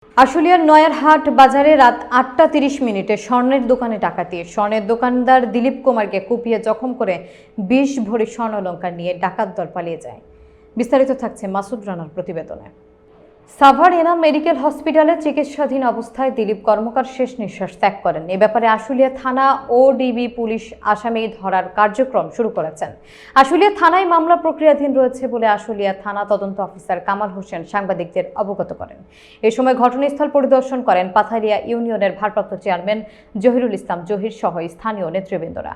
আশুলিয়ার নয়ারহাট বাজারে রাত ৮টা ৩০ মিনিটে স্বর্ণের দোকানে ডাকাতি। স্বর্ণের দোকানদার দিলীপ কুমারকে কুপিয়ে জখম করে ২০ ভরি স্বর্ণালংকার নিয়ে ডাকাত দল পালিয়ে যায়। বিস্তারিত থাকছে মাসুদ রানার প্রতিবেদনে। সাভার এনাম মেডিকেল হসপিটালে চিকিৎসাধীন অবস্থায় দিলীপ কর্মকার শেষ নিঃশ্বাস ত্যাগ করেন। এ ব্যাপারে আশুলিয়া থানা ও ডিবি পুলিশ আসামি ধরার কার্যক্রম শুরু করেছেন। আশুলিয়া থানায় মামলা প্রক্রিয়াধীন রয়েছে বলে আশুলিয়া থানা তদন্ত অফিসার কামাল হোসেন সাংবাদিকদের অবগত করেন। এ সময় ঘটনাস্থল পরিদর্শন করেন পাথারিয়া ইউনিয়নের ভারপ্রাপ্ত চেয়ারম্যান জহিরুল ইসলাম জহির সহ স্থানীয় নেতৃবৃন্দরা।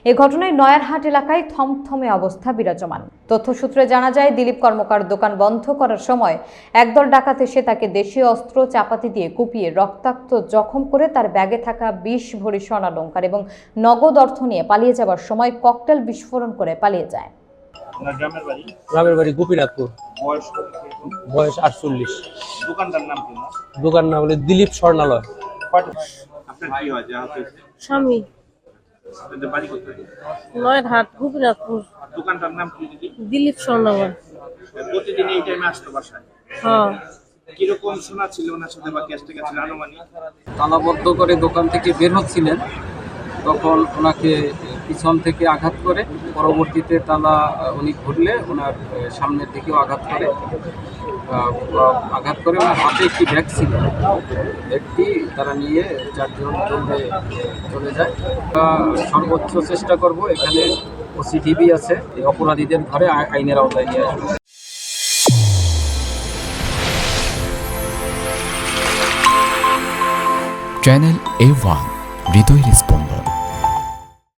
এ ঘটনায় নয়ারহাট এলাকায় থমথমে অবস্থা বিরাজমান। তথ্যসূত্রে জানা যায়, দিলীপ কর্মকার দোকান বন্ধ করার সময় একদল ডাকাত এসে তাকে দেশীয় অস্ত্র চাপাতি দিয়ে কুপিয়ে রক্তাক্ত জখম করে তার ব্যাগে থাকা ২০ ভরি স্বর্ণালংকার এবং নগদ অর্থ নিয়ে পালিয়ে যাওয়ার সময় ককটেল বিস্ফোরণ করে পালিয়ে যায়। গ্রামের বাড়ি গোপীনাথপুর। বয়স ৪৮। দোকানদার নাম কি? দোকান নাম হলো দিলীপ স্বর্ণালয়। আপনার কি হয়? স্বামী আপনাদের বাড়ি কোথায়? নয়ারহাট গোপীনাথপুর। দোকানটার নাম কি দিদি? দিলীপ স্বর্ণালয়। প্রতিদিন এই টাইমে আসতো বাসায়? হ্যাঁ। কিরকম শোনা ছিল ওনার সাথে বা ক্যাশ টেকা ছিল আনুমানিক? তালাবদ্ধ করে দোকান থেকে বের হচ্ছিলেন, তখন ওনাকে পিছন থেকে আঘাত করে, পরবর্তীতে তালা উনি ঘুরলে ওনার সামনের দিকেও আঘাত করে ওনার হাতে একটি ব্যাগ ছিল। ব্যাগটি তারা নিয়ে ৪ জন চলে যায়। সর্বোচ্চ চেষ্টা করব, এখানে ওসিটিভি আছে, এই অপরাধীদের ধরে আইনের আওতায় নিয়ে আসবে। চ্যানেল A1 হৃদয় রেসপন্স।